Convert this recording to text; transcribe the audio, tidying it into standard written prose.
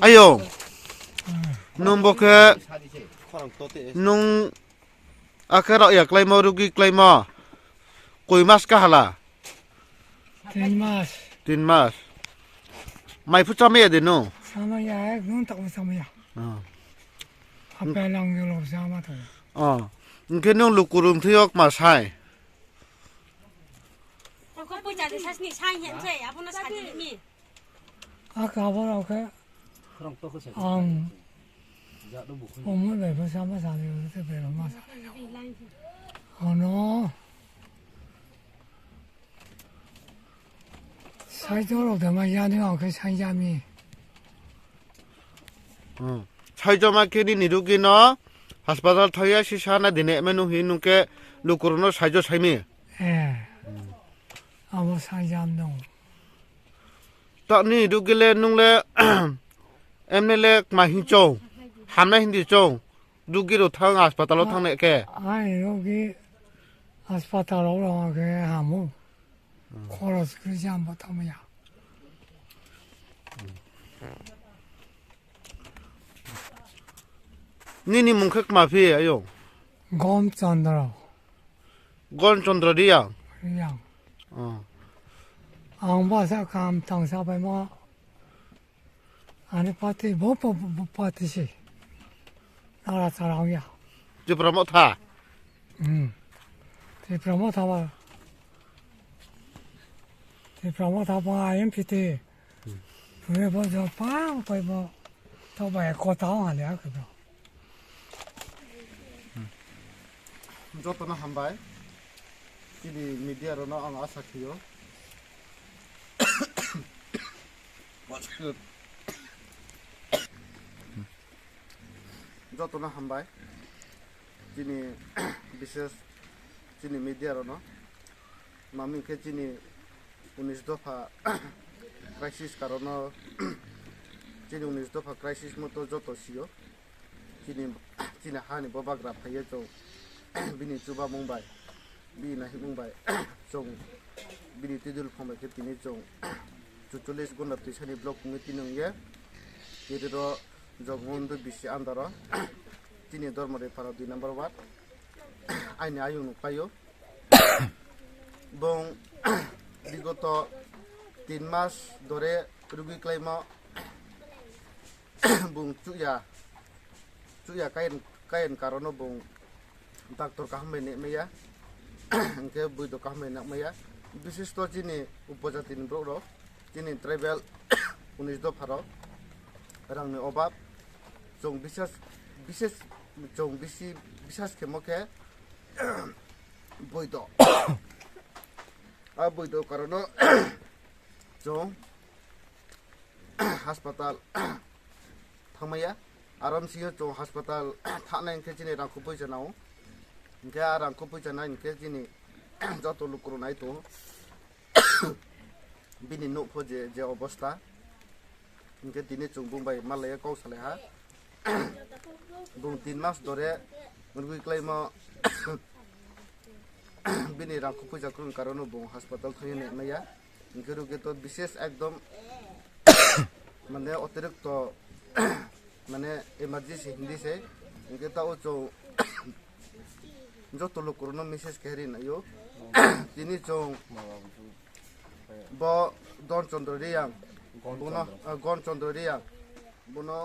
ayo nung boke nung akhirnya ya klaim rugi klaim koi mas kahala 3 mas 3 mas mai phu chame ya denu sama ya nung tak sama ya apa lang yung sama tuh nke nung lukurum thiok ma sai 아까 뭐라고 오늘 왜 sama sana itu belum masalah oh no saya jauh dah macam ni aku saya jami 차이점아 캐니 니루기너 하스파탈 터야 시샤나 디네 메누 히누케 루쿠르노 사이조 사이미 예 아무 사이잠노 따니 루길레 눅레 엠네레 마히조 함나 힌디조 루기로 탕 하스파탈로 탕네케 아니 여기 하스파탈 오라게 하무 코러스 그러지 않고 타면야 니니 뭉크 마피 아요 곰찬드라 곤촌드리야 그냥 앙바사 감 당사배마 아니 파티 뭐 파티시 나라 사랑이야 지브라모타 디프라모타바 디프라모타바 MPT 왜 벌써 빵 뭐 더봐야 고다운 아니야 그거 저토나 한바이 지리 미디어로나 ang 아사키요 저토나 한바이 지니 비শেষ 지니 미디어로나 마미케 지니 19 দফা ক্রাইসিস কারণ 지니 19 দফা ক্রাইসিস মতো যত সিও 지니 হানি ববাগ্রা ফাইয়ে তো bini chuba mumbai bini nahi mumbai chong bini tidul phomba ke tini chong 44 gunda tisani block ngi tinung ye yediro jogmundu bisi andara tini Dharmarai para 2 number wat aini ayung payo bong bigoto 3 mas dore rugi klaima bung chuya kain karono bung doctor কাহমে নে মেয়া এনকে বৈদ কাহমে না মেয়া বিশিষ্ট চিনি উপজাতি ব্রো চিনি ট্রাইবেল 19 দফার রাংনি অভাব জং বিশেষ জং বিশেষ কেমকে বৈদ বৈদ কারণ জং হাসপাতাল থামায়া আরামসি জং হাসপাতাল থানায় এনকে চিনি রাখো পয়সা নাও Nke arang ko puja na nke jini joto lukuru na itu bini no phoje je অবস্থা nke tini chung bumbai malaya kau saleha bung 3 mas dore murgui klaima bini rang ko puja kurun karono bung হাসপাতাল thoi ne maya nke ruge to বিশেষ একদম মানে অতিরিক্ত মানে emergency hindi se nke ta o যত লোকরনো message Kerry নাইও তিনি চং ব গণচন্দ্র রিয়াং গণচন্দ্র রিয়াং বনো